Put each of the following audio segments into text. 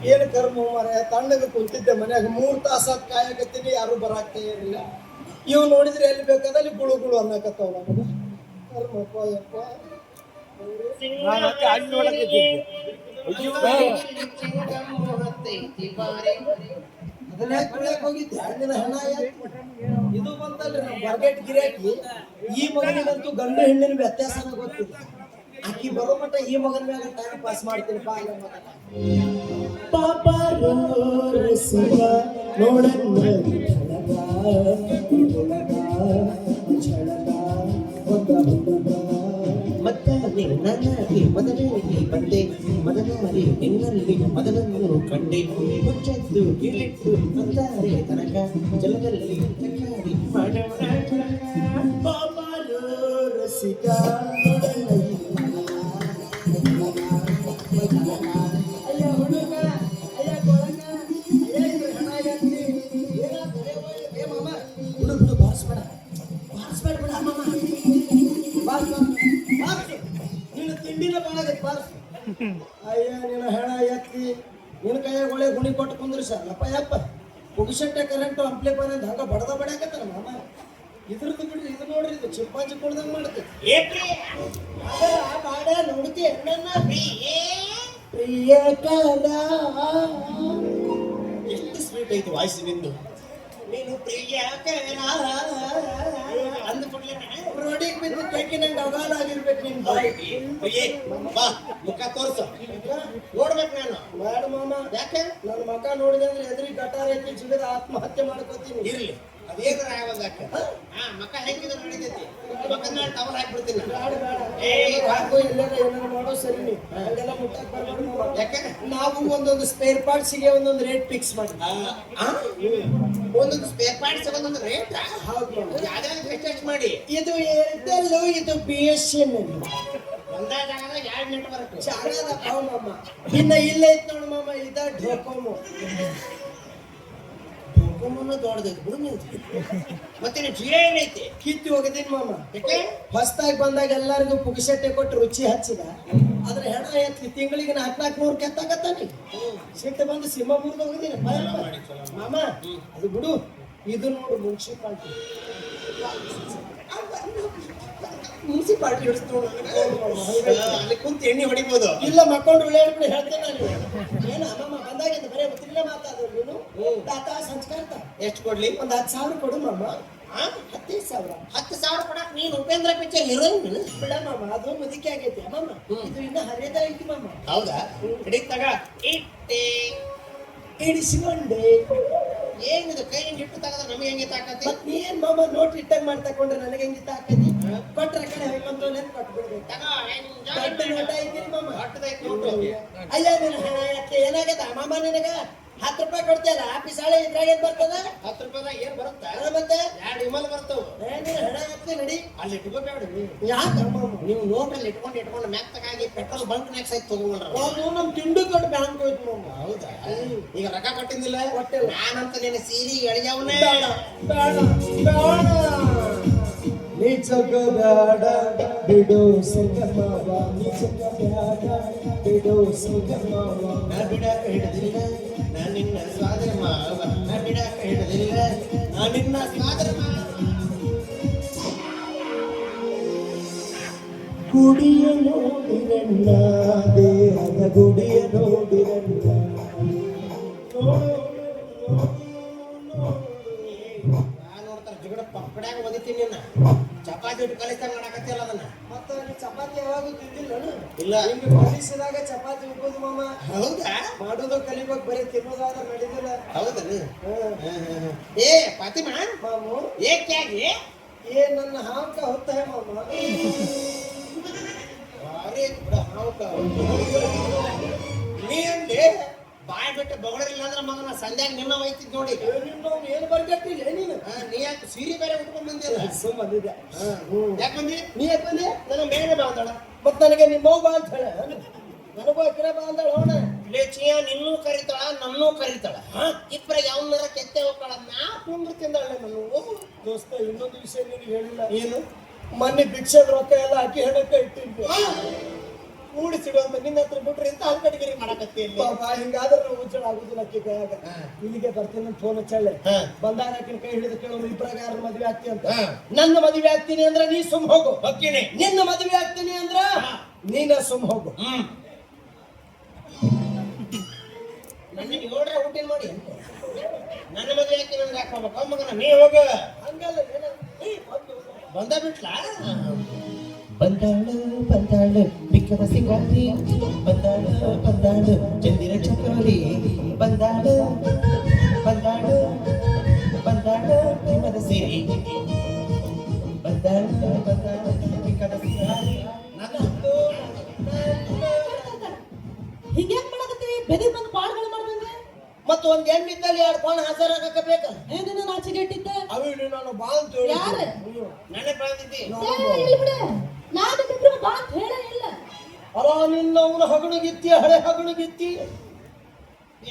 ಏನು ಕರ್ಮ ಮಾರಾಯ, ತಣ್ಣಗೆ ಕುಂತಿದ್ದೆ ಮನ್ಯಾಗ 3 ತಾಸು ಕಾಯಕತ್ತೀನಿ, ಯಾರು ಬರಾಕ್ತೇ ಇರಲಿಲ್ಲ. ಇವ್ ನೋಡಿದ್ರೆ ಎಲ್ಲಿ ಬೇಕಾದಲ್ಲಿ ಗುಳು ಗುಳು ಅನ್ನಕತ್ತವ ನಮಗ. ಕರ್ಮಪ್ಪ ಯಪ್ಪ. ಅದನ್ನ ಕುಳಿಯಕ್ ಹೋಗಿದ್ದೆ, ಹಣ್ಣಿನ ಹಣ ಇದು ಬಂತಲ್ರಿ ನಮ್ಮ ಬರ್ಗೆಟ್ ಗಿರಾಕಿ. ಈ ಮಗನಿಗಂತೂ ಗಂಡು ಹೆಣ್ಣಿನ ವ್ಯತ್ಯಾಸನ ಗೊತ್ತಿಲ್ಲ. ಆಕಿ ಬರೋ ಮಟ್ಟ ಈ ಮಗನ ಮ್ಯಾಗ ಟೈಮ್ ಪಾಸ್ ಮಾಡ್ತೀನಿ ಬಾ ಅಲ್ಲ ಮಗ. ಪಾಪ ರಸಿಕ ನೋಡನ್ನ ಮತ್ತಾನೆ ನನ್ನಾಗಿ ಮೊದಲೇ ಬಂದೆ, ಮೊದಲಾರಿ ನಿನ್ನಲ್ಲಿ ಮೊದಲನ್ನು ಕಂಡೆ, ಮುಚ್ಚದ್ದು ಗಿಳಿಟ್ಟು ಅಂತಾರೆ ತನಕ ಜಲದಲ್ಲಿ ತಕ್ಕಾಡಿ ಮಾಡೋಣ ಪಾಪ ರಸಿಕ ಅಯ್ಯ ನಿನ್ನ ಹೆಣ ಎತ್ತಿ ನಿನ್ನ ಕೈಯಾಗ ಒಳ್ಳೆ ಗುಣಿ ಕೊಟ್ಟು ಕುಂದ್ರಿ ಸರ್ ಅಪ್ಪ ಯಪ್ಪ. ಪುಗಿಸಟ್ಟೆ ಕರೆಂಟು ಅಂಪ್ಲಿಫೈರ್ ಅಂತ ಹಂಗ ಬಡದ ಬಡ್ಯಾಕತ್ತಾನ ಮಾಮ. ಇದ್ರದ್ದು ಬಿಡ್ರಿ, ಇದು ನೋಡ್ರಿ, ಇದು ಚಿಂಪಾಂಜಿ ಕೊಡ್ದಂಗ ಮಾಡುತ್ತೆ. ಬಾಡ ನೋಡ್ತಿ ನನ್ನ ಪ್ರಿಯಕರ. ಎಷ್ಟು ಸ್ವೀಟ್ ಐತಿ ವಾಯ್ಸ್ ನಿಂದು. ನೀನು ಪ್ರಿಯಕರ ಅಂದ್ಬಿಡ್ಲಿ ರೋಡಿಗೆ ಬಿದ್ದು ತೆಕ್ಕಿನಂಗೆ ಅಗಾಲ ಆಗಿರ್ಬೇಕು ನಿನ್ ಬಾಯಿ. ಬಾ ಮುಖ ತೋರ್ಸು, ನೋಡ್ಬೇಕು ನಾನು. ಬೇಡ ಮಾಮ, ಯಾಕೆ? ನನ್ನ ಮಗ ನೋಡಿದೆ ಅಂದ್ರೆ ಎದುರಿಗೆ ಗಟಾರ ಐತಿ, ಜಿಗದ ಆತ್ಮಹತ್ಯೆ ಮಾಡ್ಕೋತೀನಿ. ಇರ್ಲಿ, ಅದೇನು ಆಗೋದಾಕ. ಮಕ್ಕ ಹೆಂಗಿದ್ರೆ ನಡೀತೈತಿ, ಮಕ್ಕನ ಮೇಲೆ ಟವಲ್ ಹಾಕ್ಬಿಡ್ತೀನಿ. ಏನಾರು ಮಾಡೋ ಸರಿ ನೀವು ಹಂಗೆಲ್ಲ ಮುಟ್ಟಕ್ ಬರ್ಬಾರ್ದು. ಯಾಕೆ? ನಾವು ಒಂದೊಂದು ಸ್ಪೇರ್ ಪಾರ್ಟ್ಸ್ಗೆ ಒಂದೊಂದು ರೇಟ್ ಫಿಕ್ಸ್ ಮಾಡಿ. ಒಂದೊಂದು ಸ್ಪೇರ್ ಪಾರ್ಟ್ಸ್ ಒಂದೊಂದು ರೇಟ್. ಹೌದು, ಯಾವ್ದಾದ್ರು ಎಷ್ಟು ಮಾಡಿ. ಇದು ಏರ್ಟೆಲ್, ಇದು BSNL. ಒಂದೇ ಜಾಗದಾಗ 2 ನೆಟ್ ಬರುತ್ತೆ. ಚಾಗದ ಮಾಮ. ಇನ್ನ ಇಲ್ಲ ಐತ್ ನೋಡು ಮಾಮ, ಇದ ಢೋಕೋಮೋ. ಢೋಕೋಮೋನು ದೊಡ್ಡದೈತಿ ಬಿಡು ನೀವು. ಮತ್ತೆ ಜಿಯೋ ಏನೈತಿ? ಕಿತ್ತಿ ಹೋಗಿದ್ದೀನಿ ಮಾಮ. ಯಾಕೆ? ಹೊಸದಾಗಿ ಬಂದಾಗ ಎಲ್ಲರಿಗೂ ಪುಗಿಸಟ್ಟೆ ಕೊಟ್ಟು ರುಚಿ ಹಚ್ಚಿದ. ಅದ್ರ ಹೆಣ ಎತ್ತಿ ತಿಂಗಳಿಗೆ 400 ಕೆತ್ತಾಕತ್ತಾನಿ. ಸಿಟ್ಟು ಬಂದು ಸಿಂಹ ಮುರಿದು ಹೋಗಿದ್ದೀನಿ ಮಾಮ. ಅದು ಬಿಡು, ಇದು ನೋಡು ಮುನ್ಸಿಪಾಲ್ಟಿ. ಮುನ್ಸಿಪಾಲ್ಟಿ ಹಿಡಿಸ್ತು ಅಲ್ಲಿ ಕುಂತ ಎಣ್ಣೆ ಹೊಡಿಬೋದು. ಇಲ್ಲ ಮಕ್ಕೊಂಡು ಉಳ್ಳಾಡ್ಬಿಡಿ ಹೇಳ್ತೇನೆ ನಾನು. ಏನ ಮಾಮ ಬಂದಾಗಿಂದ ಬರೇ ತಿರ್ಗಾ ಮಾತಾಡೋದು ನೀನು. ತಾತ ಸಂಸ್ಕಾರ್ತ ಎಷ್ಟು ಕೊಡ್ಲಿ? ಒಂದು 10,000 ಕೊಡು ಮಾಮ. 10,000? 10,000 ಕೊಡಕ್ ನೀನು ಉಪೇಂದ್ರ ಪಿಕ್ಚರ್ ಹೀರೋಯಿನ್ ಬಿಡ ಮಾಮ, ಅದು ಮುದುಕಿ ಆಗೈತಿ ಮಾಮ. ಇದು ಇನ್ನ ಹರಿಯದ ಐತಿ ಮಾಮ. ಹೌದಾ? ಹಿಡಿತಾಗ ಇಟ್ಟೆ ಇಡಿಸಿಕೊಂಡೆ. ಏನಿದು ಕೈಯಿಂದ ಇಟ್ಟು ತಗದ ನಮಗೆ ಹೆಂಗೆ ತಾಕತಿ? ಮತ್ ನೀ ಏನ್ ಮಾಮ ನೋಟ್ ಇಟ್ಟಾಗ ಮಾಡಿ ತಕೊಂಡ್ರೆ ನನಗೆ ಹೆಂಗೆ ತಾಕತಿ? ಕೊಟ್ರ ಕಡೆ ಹೇಗಂತ ಕೊಟ್ಬಿಡ್ಬೇಕು. ದೊಡ್ಡ ನೋಟ ಐತಿ ಮಾಮ. ಅಯ್ಯ ನಿನ್ನ ಹಣ ಯಾಕೆ ಏನಾಗದ ಮಾಮ? ನಿನಗ 10 ರೂಪಾಯಿ ಕೊಡ್ತೀಯಲ್ಲ, ಆಫೀಸ್ ಹಳೆ ಇದ್ರಾಗ ಏನ್ ಬರ್ತದ? 10 ರೂಪಾಯಿದಾಗ ಏನ್ ಬರುತ್ತ? ಮತ್ತೆ 2 ವಿಮಲ್ ಬರ್ತಾವ. ನಿನ್ನ ಹಣ ಹಾಕ್ತಿ ನಡಿ. ಅಲ್ಲಿ ಇಟ್ಕೋಬೇಡಿ. ಯಾಕೆ ಮಾಮ? ನೀವು ನೋಟಲ್ಲಿ ಇಟ್ಕೊಂಡು ಮೆತ್ತಗಾಗಿ ಪೆಟ್ರೋಲ್ ಬಂಕ್ನಾಗ ಸಹಿತ ತಗೊಂಡ್ರ. ನಮ್ ತಿಂಡು ಕೊಟ್ಟು ಬ್ಯಾಂಕ್ ಹೋಯ್ತು ಮಾಮ. ಹೌದಾ? ಈಗ ರೊಕ್ಕ ಕೊಟ್ಟಿದ್ದಿಲ್ಲ? ಕೊಟ್ಟಿಲ್ಲ. ನಾನಂತ ನಿನ್ನ ಸೀರೆ ಎಳೆಯವನೇ. ನಿಜಗ ಬ್ಯಾಡ ಬಿಡು ಸಂಗಮವ, ನಿಜಗ ಬ್ಯಾಡ ಬಿಡು ಸಂಗಮವ. ನಾ ಬಿಡಾಕ ಹಿಡದಿಲ್ಲ ನಾ ನಿನ್ನ ಸ್ವಾದರ ಮಾವ, ನಾ ಬಿಡಾಕ ಹಿಡದಿಲ್ಲ ನಾ ನಿನ್ನ ಸ್ವಾದರ ಮಾವ. ಗುಡಿಯ ನೋಡಿರಣ್ಣ, ದೇಹದ ಗುಡಿಯ ನೋಡಿರಣ್ಣ. ನೋಡ್ತಾರ ಜಿಗಡ ಪಕ್ಕಡ್ಯಾಗ ಒದಿತೀನಿ ನಿನ್ನ. ಚಪಾತಿ ಇಟ್ಟು ಕಲಿಸ್ತಾಗ ಮಾಡಕತ್ತಿಲ್ಲ ಅದನ್ನ. ಮತ್ತೆ ಚಪಾತಿ ಯಾವಾಗೂ ತಿಂದಿಲ್ಲ? ಇಲ್ಲ. ಹಿಂಗೆ ಕಲಿಸಿದಾಗ ಚಪಾತಿ ಉಗ್ಬೋದು ಮಾಮ. ಹೌದಾ? ಮಾಡೋದು ಕಲಿಬೇಕು, ಬರೀ ತಿನ್ನೋದಾದ್ರೆ ನಡೀದಿಲ್ಲ. ಹೌದನು? ಏ ಫಾತಿಮಾ ಮಾಮು, ಏಕ್ಯಾಗಿ ಏ ನನ್ನ ಹಾಂಕ ಹೊತ್ತ ಮಾಮ. ಅರೆ ಬಿಡ ಹಾಂಕ ನೀ ಅಂದೆ ಬಾಯ್ ಬಿಟ್ಟು ಬಗಡರಿಲ್ಲ ಅಂದ್ರೆ ಮಗನ ಸಂಧ್ಯಾಗ ನಿನ್ನ ಒಯ್ತಿದ್ ನೋಡಿ. ಏನು ಬರ್ಗಟ್ಟಿಲ್ಲ ನೀನು. ನೀ ಯಾಕೆ ಸೀರೆ ಬೇರೆ ಉಟ್ಕೊಂಡ್ ಬಂದಿಲ್ಲ? ಬಂದಿದ್ದೆ. ಯಾಕೆ ಬಂದಿ? ನೀ ಯಾಕೆ ಬಂದಿ? ನನ್ನ ಬೇಗನೆ ಬಾಂದಳ. ಮತ್ ನನಗೆ ನಿಮ್ಮ ಬಾ ಅಂತ ಹೇಳ. ನನಗೂ ಅಕ್ಕಿನ ಬಾ ಅಂದಳ. ಅವನ ಲೇಚಿಯ ನಿನ್ನೂ ಕರಿತಾಳ ನನ್ನೂ ಕರಿತಾಳ. ಇಬ್ಬರ ಯಾವನಾರ ಕೆತ್ತೆ ಹೋಗ್ತಾಳ. ನಾ ಕುಂಡ್ರು ತಿಂದಾಳೆ ನಾನು. ದೋಸ್ತ, ಇನ್ನೊಂದು ವಿಷಯ ನಿನಗೆ ಹೇಳಿಲ್ಲ. ಏನು? ಮೊನ್ನೆ ಭಿಕ್ಷದ ರೊಕ್ಕ ಎಲ್ಲ ಹಾಕಿ ಹೆಣಕ್ಕೆ ಇಟ್ಟಿದ್ದೆ. ಕೂಡಿಸಿಡುವಂತ ನಿನ್ನ ಹತ್ರ ಬಿಟ್ರೆ ಇಂತ ಹಲ್ಕಟಗಿರಿ ಮಾಡಕತ್ತಿ ಇಲ್ಲಿ ಪಾಪ ಹಿಂಗಾದ್ರೆ ನಾವು ಉಜ್ಜಳ ಆಗುದಿಲ್ಲ ಅಕ್ಕಿ ಕೈಯಾಗ ಇಲ್ಲಿಗೆ ಬರ್ತೀನಿ ಅಂತ ಫೋನ್ ಹಚ್ಚಳ್ಳೆ ಬಂದಾಗ ಆಕಿನ ಕೈ ಹಿಡಿದು ಕೇಳೋರು ಇಬ್ಬರಾಗ ಯಾರು ಮದ್ವೆ ಆಗ್ತಿ ಅಂತ ನನ್ನ ಮದ್ವೆ ಆಗ್ತೀನಿ ಅಂದ್ರೆ ನೀ ಸುಮ್ ಹೋಗು ಹೋಗ್ತೀನಿ ನಿನ್ನ ಮದ್ವೆ ಆಗ್ತೀನಿ ಅಂದ್ರ ನೀನ ಸುಮ್ ಹೋಗು ನನಗೆ ನೋಡ್ರೆ ಊಟಿನ ಮಾಡಿ ನನ್ನ ಮದುವೆ ಆಗ್ತೀನಿ ಅಂದ್ರೆ ಯಾಕೆ ಹೋಗ್ಬೇಕು ಮಗನ ನೀ ಹೋಗ ಹಂಗಲ್ಲ ಬಂದ ಬಿಟ್ಲಾ ಬಂದಾಳು ಬಂದಾಳು ಬಿಕ್ಕದ ಸಿಂಗಾರಿ ಬಂದಾಳು ಬಂದಾಳು ಚಂದಿರ ಚಕೋರಿ ಬಂದಾಳು ಬಂದಾಳು ಬಂದಾಳು ಹಿಮದ ಸೇರಿ ಬಂದಾಳು ಬಂದಾಳು ಬಿಕ್ಕದ ಸಿಂಗಾರಿ ನನ್ನದು ಹಿಂಗ್ಯಾಕ್ ಮಾಡಕತ್ತೀವಿ ಬೆದಿ ಬಂದು ಪಾಡ್ಗಳು ಮಾಡ್ದಂಗೆ ಮತ್ತ ಒಂದ್ ಹೆಣ್ಣಿದ್ದಲ್ಲಿ ಎರಡು ಕೋಣ ಹಾಜರಾಗಕ ಬೇಕಲ್ಲ ಏನೇನೋ ನಾಚಿಗೆ ಇಟ್ಟಿದ್ದೆ ಅವಿಡು ನಾನು ಬಾ ಅಂತ ಹೇಳಿ ಯಾರು ನನಗೆ ಬಂದಿದ್ದಿ ಇಲ್ಲಿ ಬಿಡ ನಾನು ಬಿಟ್ಟು ಬಾ ಅಂತ ಹೇಳೇ ಇಲ್ಲ ಅಲ್ಲ ನಿನ್ನ ಅವನ ಹಗಣಗಿತ್ತಿ ಹಳೆ ಹಗಣಗಿತ್ತಿ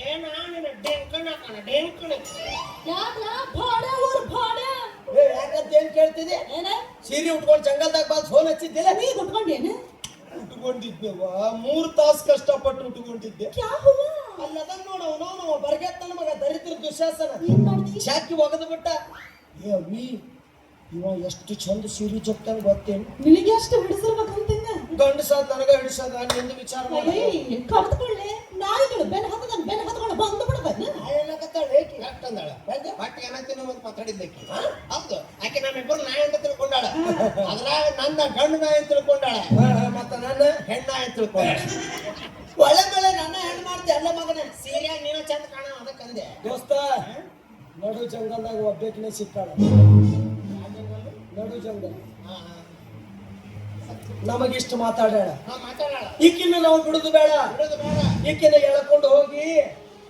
ಏನ ನಿನ್ನ ಡೆಂಕಣ ಕಣ ಡೆಂಕಣ ಯಾಕ ಭಾಡ ಊರ್ ಭಾಡ ಯಾಕಂತ ಏನ್ ಕೇಳ್ತಿದ್ದೆ ಏನ ಸೀರೆ ಉಟ್ಕೊಂಡು ಜಂಗಲ್ದಾಗ ಬಂದು ಫೋನ್ ಹಚ್ಚಿದ್ದಿಲ್ಲ ನೀ ಉಟ್ಕೊಂಡೇನ ಉಟ್ಕೊಂಡಿದ್ದೆವ 3 ತಾಸು ಕಷ್ಟಪಟ್ಟು ಉಟ್ಕೊಂಡಿದ್ದೆ ಕ್ಯಾ ಹುವಾ ಅಲ್ಲದ ನೋಡು ಅವನು ಬರ್ಗೆತ್ತನ ಮಗ ದರಿದ್ರ ದುಶಾಸನ ಏನ್ ಮಾಡ್ತಿ ಶಾಕಿ ಒಗದು ಬಿಟ್ಟ ಏ ಅವಿ ಇವ ಎಷ್ಟು ಚಂದ ಸೀರೆ ಜೊಕ್ತಾನ ಗೊತ್ತೇನು ನಿನಗೆ ಅಷ್ಟು ಹಿಡಿಸಿರ್ಬೇಕಂತಿಂದ ಗಂಡಸಾದ್ ನನಗ ಹಿಡಿಸದ ನಿಂದು ವಿಚಾರ ಮಾಡಿ ಕಲ್ತ್ಕೊಳ್ಳೆ ನಾಯಿಗಳು ಬೆನ್ ಹತ್ಕೊಂಡು ಬಂದು ಬಿಡ್ತಾನೆ ಏನಕತ್ತಾಳೆ ಯಾಕಂದಾಳ ಬಟ್ ಏನಂತೀನಿ ಒಂದು ಮಾತಾಡಿದ್ದಕ್ಕೆ ಹೌದು ಆಕೆ ನಮ್ಮಿಬ್ಬರು ನಾಯಿ ಅಂತ ತಿಳ್ಕೊಂಡಾಳ ಅದ್ರಾಗ ನನ್ನ ಗಂಡು ನಾಯಿ ಅಂತ ತಿಳ್ಕೊಂಡಾಳ ಮತ್ತ ನನ್ನ ಹೆಣ್ಣು ನಾಯಿ ಅಂತ ತಿಳ್ಕೊಂಡಾಳ ಒಳ್ಳೆ ಮೇಲೆ ನನ್ನ ಹೆಣ್ಣು ಮಾಡ್ತಿ ಅಲ್ಲ ಮಗನೇ ಸೀರೆ ನೀನು ಚಂದ ಕಾಣ ಅದಕ್ಕಂದೆ ದೋಸ್ತ ನಡು ಜಂಗಲ್ದಾಗ ಒಬ್ಬೇಕಿನೇ ಸಿಕ್ಕಾಳ ನಡು ಜಂಗಲ್ ನಮಗಿಷ್ಟು ಮಾತಾಡಾಳ ಮಾತಾಡಾಳ ಈಕಿನ ನಾವು ಬಿಡುದು ಬೇಡ ಬಿಡೋದು ಬೇಡ ಈಕಿನ ಎಳ್ಕೊಂಡು ಹೋಗಿ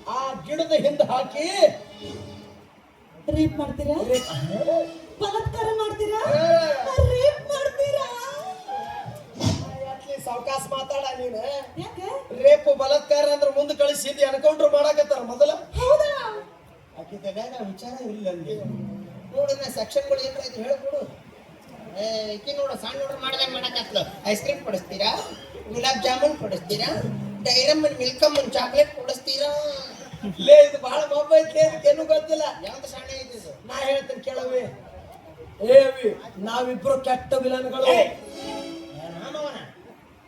ಆ ಗಿಡದ ಹಿಂದೆ ಹಾಕಿ ರೇಪ್ ಮಾಡ್ತೀರಾ ಬಲಾತ್ಕಾರ ಮಾಡ್ತೀರಾ ರೇಪ್ ಮಾಡ್ತೀರಾ ಸಾವಕಾಶ ಮಾತಾಡ ನೀನು ಯಾಕೆ ರೇಪು ಬಲಾತ್ಕಾರ ಅಂದ್ರೆ ಮುಂದೆ ಕಳಿಸಿದ್ದಿ ಎನ್ಕೌಂಟ್ರ್ ಮಾಡಾಕತ್ತಾರ ಮೊದಲ ಹೌದಾ ಆಕಿದಾಗ ವಿಚಾರ ಇಲ್ಲ ಅಲ್ಲಿ ನೋಡಿನ ಸೆಕ್ಷನ್ಗಳು ಏನಾರ ಇದ್ರೆ ಹೇಳ್ಕೊಡು ಈಕಿ ನೋಡು ಸಣ್ಣ ನೋಡ್ರಿ ಮಾಡ್ದಂಗೆ ಮಾಡಕತ್ಲು ice cream ಕೊಡಿಸ್ತೀರಾ gulab jamun ಕೊಡಿಸ್ತೀರಾ ಡೈರಮ್ಮನ್ ಮಿಲ್ಕಮ್ಮನ್ chocolate ಕೊಡಿಸ್ತೀರಾ ಲೇ ಇದು ಬಹಳ ಮೊಬ್ಬ ಐತಿ ಏನು ಗೊತ್ತಿಲ್ಲ ಯಾವ್ದು ಸಣ್ಣ ಐತಿ ಇದು ನಾ ಹೇಳ್ತೇನೆ ಕೇಳವಿ ಏವಿ ನಾವಿಬ್ರು ಕೆಟ್ಟ ವಿಲನ್ಗಳು ರಾಮವನ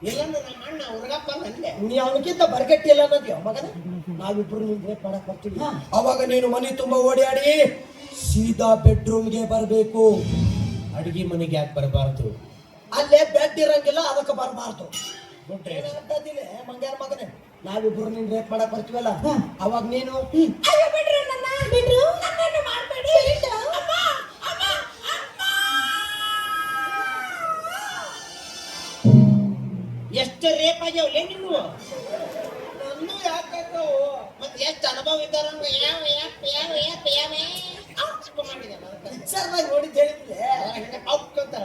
ಎಲ್ಲಂದು ನಮ್ಮ ಅಣ್ಣ ಹುಡುಗಪ್ಪ ಅಂದೆ ನೀ ಅವನಕ್ಕಿಂತ ಬರ್ಗಟ್ಟಿ ಇಲ್ಲ ಅನ್ನೋದ್ಯೋ ಮಗನ ನಾವಿಬ್ರು ನೀನ್ ರೇಪ್ ಮಾಡಕ್ ಬರ್ತೀವಿ ಅವಾಗ ನೀನು ಮನೆ ತುಂಬಾ ಓಡಾಡಿ ಸೀದಾ ಬೆಡ್ರೂಮ್ಗೆ ಬರ್ಬೇಕು ಅಡಿಗೆ ಮನೆಗೆ ಯಾಕೆ ಬರಬಾರ್ದು ಅಲ್ಲೇ ಬೆಡ್ ಇರಂಗಿಲ್ಲ ಅದಕ್ಕೆ ಬರಬಾರ್ದು ಬಿಟ್ರೆ ಮಂಗ್ಯಾರ ಮಗನೇ ನಾವಿಬ್ರು ನೀನ್ ರೇಪ್ ಮಾಡಕ್ ಬರ್ತೀವಲ್ಲ ಅವಾಗ ನೀನು ಅಯ್ಯೋ ಬಿಡ್ರಿ ನನ್ನ ಬಿಡ್ರು ನನ್ನನ್ನು ಮಾಡಬೇಡಿ ಎಷ್ಟು ರೇಪ್ ಆಗ್ಯಾವಲೇ ನೀವು ನನ್ನೂ ಯಾಕೆ ಮತ್ತೆ ಎಷ್ಟು ಅನುಭವ ಇದ್ದಾರ ಯಾವ ಯಾಪ್ ಯಾವ ಯಾಪ್ ಯಾವೇ ಮಾಡಿದೆ ಪಿಕ್ಚರ್ದಾಗ ನೋಡಿದ್ ಹೇಳಿದ್ದೆ ಅವ್ಕಂತಾರ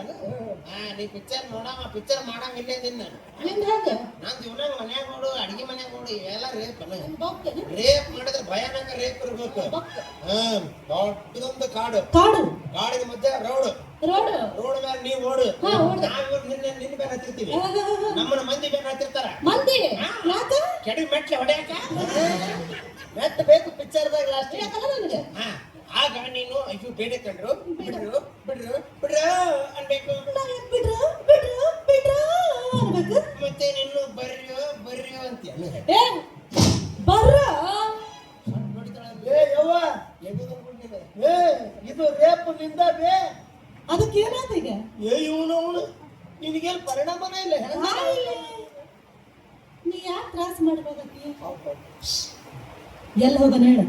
ನೀ ಪಿಕ್ಚರ್ ನೋಡಮ್ಮ ಪಿಕ್ಚರ್ ಮಾಡಂಗಿಲ್ಲ ನಿನ್ನ ನಿಂದ ಹೇಗೆ ನಾನ್ ಜೀವನ ಮನ್ಯಾಗ ನೋಡು ಅಡಿಗೆ ಮನ್ಯಾಗ ನೋಡು ಇವೆಲ್ಲ ರೇಪ್ ಬೊಕ್ಕೇನು ರೇಪ್ ಮಾಡಿದ್ರೆ ಭಯಾನಕ ರೇಪ್ ಇರ್ಬೇಕು ದೊಡ್ಡದೊಂದು ಕಾಡು ಕಾಡು ಕಾಡಿನ ಮಧ್ಯೆ ರೋಡ್ ರೋಡ್ ರೋಡ್ ಮೇಲೆ ನೀವು ಓಡು ಹಾ, ಓಡು. ನಾವಿವ್ರು ನಿನ್ನ ಬೆನ್ ಹತ್ತಿರ್ತೀವಿ ನಮ್ಮನ್ನ ಮಂದಿ ಬೆನ್ ಹತ್ತಿರ್ತಾರ ಮಂದಿ ಯಾಕ ಕೆಡಿ ಮೆಟ್ಲೆ ಹೊಡ್ಯಾಕ ಮೆಟ್ ಬೇಕು ಪಿಕ್ಚರ್ದಾಗ ಲಾಸ್ಟ್ ಯಾಕಲ್ಲ ನನಗೆ ಹಾ, ಆಗ ನೀನು ಅಯ್ಯೋ ಬೇಡ ಕಂಡ್ರು ಬಿಡ್ರು ಬಿಡ್ರು ಬಿಡ್ರು ಅನ್ಬೇಕು ಬಿಡ್ರು ಬಿಡ್ರು ಬಿಡ್ರು ಅನ್ಬೇಕು ಮತ್ತೆ ನಿನ್ನು ಬರ್ರಿಯೋ ಬರ್ರಿಯೋ ಅಂತೀಯ ಏ ಬರ್ರ ಏ ಯವ್ವ ಏ ಇದು ರೇಪ್ ನಿಂದ ಬೇ ಅದಕ್ಕೆ ಏನಾಯ್ತು ಈಗ ಏ ಇವನು ನಿನಗೇನು ಪರಿಣಾಮನೇ ಇಲ್ಲ ನೀ ಯಾಕೆ ತ್ರಾಸ ಮಾಡ್ಬೋದಕ್ಕೆ ಎಲ್ಲಿ ಹೋಗನ ಹೇಳ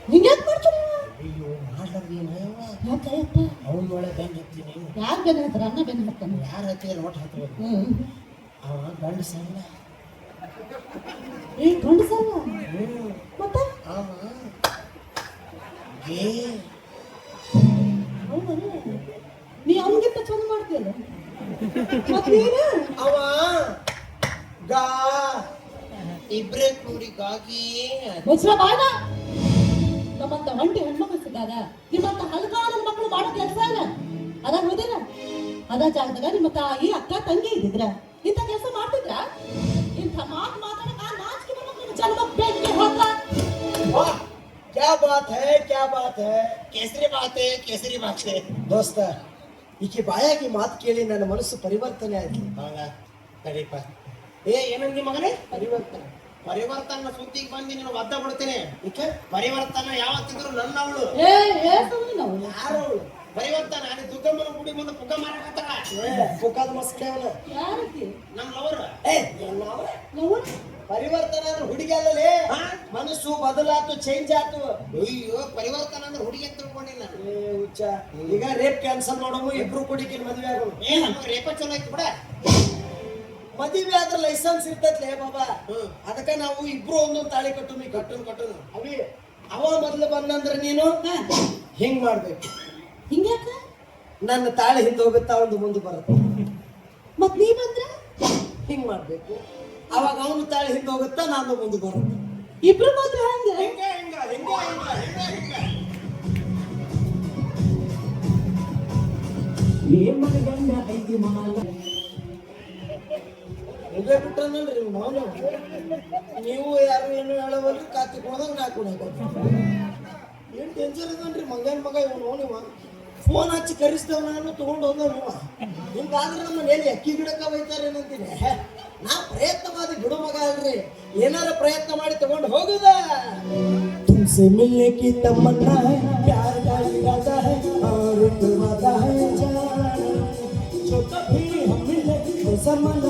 ಹಿಂಗ್ಯಾಕ್ ಮಾಡ್ತೀರಿ ಅಯ್ಯೋ ಮಾಡ್ಲಾರ್ದೇನ ಯಾಕಯ್ಯಪ್ಪ ಅವನ ಒಳಗೆ ಬೆನ್ ಹತ್ತೀನಿ ಯಾರು ಬೆನ್ನ ಹತ್ತಾರ ಅನ್ನ ಬೆನ್ನ ಹತ್ತಾನ ಯಾರ ಹತ್ತಿರ ನೋಟ್ ಹತ್ಬೇಕು ಹ್ಮ್ ಅವ ಗಂಡ ಸಣ್ಣ ಏ ಗಂಡ ಸಲ್ಲ ಮತ್ತ ಅವ ಏ ಹೌದಲ್ಲ ನೀ ಅವನಿಗಿಂತ ಚಂದ ಮಾಡ್ತೀಯಲ್ಲ ಮತ್ ನೀನು ಅವ ಗಾ ಇಬ್ರೇ ಕೂಡಿಗಾಗಿ ಮುಚ್ಚಲ ಬಾಯ್ನ ನಮ್ಮಂತ ಒಂಟಿ ಹೆಣ್ಮಕ್ಳು ಸಿಕ್ಕಾಗ ನಿಮ್ಮಂತ ಹಲವಾರು ಮಕ್ಕಳು ಮಾಡೋ ಕೆಲಸ ಇಲ್ಲ ಅದಾಗ ಹೋದಿಲ್ಲ ಅದ ಜಾಗದಾಗ ನಿಮ್ಮ ತಾಯಿ ಅಕ್ಕ ತಂಗಿ ಇದ್ದಿದ್ರ ಇಂಥ ಕೆಲಸ ಮಾಡ್ತಿದ್ರ ಇಂಥ ಮಾತು ಮಾತಾಡಕ ನಾಚಿಕೆ ಬರ್ಬೇಕು ನಿನ್ನ ಜನ್ಮ ಬೆಂಕಿ ಹೋಗ್ಲ वाह क्या बात है क्या बात है ಕೇಸರಿ ಬಾತೆ ಕೇಸರಿ ಬಾತೆ. ದೋಸ್ತ ಈಕೆ ಬಾಯಾಗಿ ಮಾತು ಕೇಳಿ ನನ್ನ ಮನಸ್ಸು ಪರಿವರ್ತನೆ ಆಯ್ತು. ಹೌದಾ ಸರಿಪ್ಪ. ಏನಂದಿ ಮಗನೇ? ಪರಿವರ್ತನೆ ಪರಿವರ್ತನ ಸುದ್ದಿಗೆ ಬಂದು ನೀನು ಒದ್ದ ಬಿಡ್ತೇನೆ. ಈಕೆ ಪರಿವರ್ತನ ಯಾವತ್ತಿದ್ರು ನನ್ನ ಅವಳು. ಏ ಸೌನಿ ನಾವು ಯಾರು ಅವಳು? ಪರಿವರ್ತನ ಅಲ್ಲಿ ದುರ್ಗಮ್ಮನ ಗುಡಿ ಮುಂದೆ ಪುಗ್ಗ ಮಾರಕತ್ತಾಳ. ಮುಖದ ಮಸ್ಕೆ ಅವಳು. ಯಾರತಿ ನಮ್ಮ ಲವರ್. ನಾವು ನಾವು ಪರಿವರ್ತನೆ ಅಂದ್ರೆ ಹುಡುಗಿ ಅಲ್ಲಲೇ, ಮನಸ್ಸು ಬದಲಾತು ಚೇಂಜ್ ಆತು. ಅಯ್ಯೋ ಪರಿವರ್ತನ ಅಂದ್ರೆ ಹುಡುಗಿ ಅಂತ ತಿಳ್ಕೊಂಡಿಲ್ಲ. ಹುಚ್ಚ ಈಗ ರೇಪ್ ಕ್ಯಾನ್ಸಲ್ ಮಾಡೋಮು, ಇಬ್ರು ಕುಡಿಕೆ ಮದುವೆ ಆಗೋಣ. ನಮ್ಗೆ ರೇಪ ಚಲೋ ಆಯ್ತು ಬಿಡ. ಮದುವೆ ಆದ್ರೆ ಲೈಸೆನ್ಸ್ ಇರ್ತೈತ್ಲೇ ಬಾಬಾ. ಅದಕ್ಕ ನಾವು ಇಬ್ರು ಒಂದೊಂದು ತಾಳಿ ಕಟ್ಟುಮಿ ಕಟ್ಟುನು ಅವಿ. ಅವ ಮೊದ್ಲು ಬಂದಂದ್ರೆ ನೀನು ಹಿಂಗ್ ಮಾಡ್ಬೇಕು. ಹಿಂಗ್ಯಾಕ ನನ್ನ ತಾಳಿ ಹಿಂದೆ ಹೋಗುತ್ತಾ ಒಂದು ಮುಂದೆ ಬರುತ್ತೆ. ಮತ್ ನೀ ಬಂದ್ರ ಹಿಂಗ್ ಮಾಡ್ಬೇಕು. ಅವಾಗ ಅವನು ತಾಳಿ ಹಿಂದೆ ಹೋಗುತ್ತಾ ನಾನು ಮುಂದೆ ಬರುತ್ತೆ. ಇಬ್ರು ಮಾತ್ರ ಹಂಗ ಹಿಂಗ ಹಿಂಗ ಹಿಂಗ ಹಿಂಗ ಹಿಂಗ ಹಿಂಗ ಮುಗೇ ಬಿಟ್ಟನಲ್ರಿ ನಾವು. ನೀವು ಯಾರು ಏನು ಹೇಳವಲ್ರಿ, ಕಾತಿ ಹೋದಾಗ ನಾ ಕುಣಕ ಏನ್ ಟೆನ್ಷನ್ ಇದನ್ರಿ ಮಂಗನ್ ಮಗ ಇವನು. ನೀವ ಫೋನ್ ಹಚ್ಚಿ ಕರೆಸ್ತೇವ, ನಾನು ತಗೊಂಡು ಹೋದವ. ಹಿಂಗಾದ್ರೆ ನಮ್ಮ ಮನೇಲಿ ಅಕ್ಕಿ ಗಿಡಕ್ಕ ಬೈತಾರೆ ಏನಂತೀನಿ. ನಾ ಪ್ರಯತ್ನವಾದಿ ಬಿಡು ಮಗ ಅಲ್ರಿ, ಏನಾರ ಪ್ರಯತ್ನ ಮಾಡಿ ತಗೊಂಡು ಹೋಗುದ. तुमसे मिलने की तमन्ना है, प्यार का इरादा है और एक वादा है जान, जो कभी हम मिले तो समझ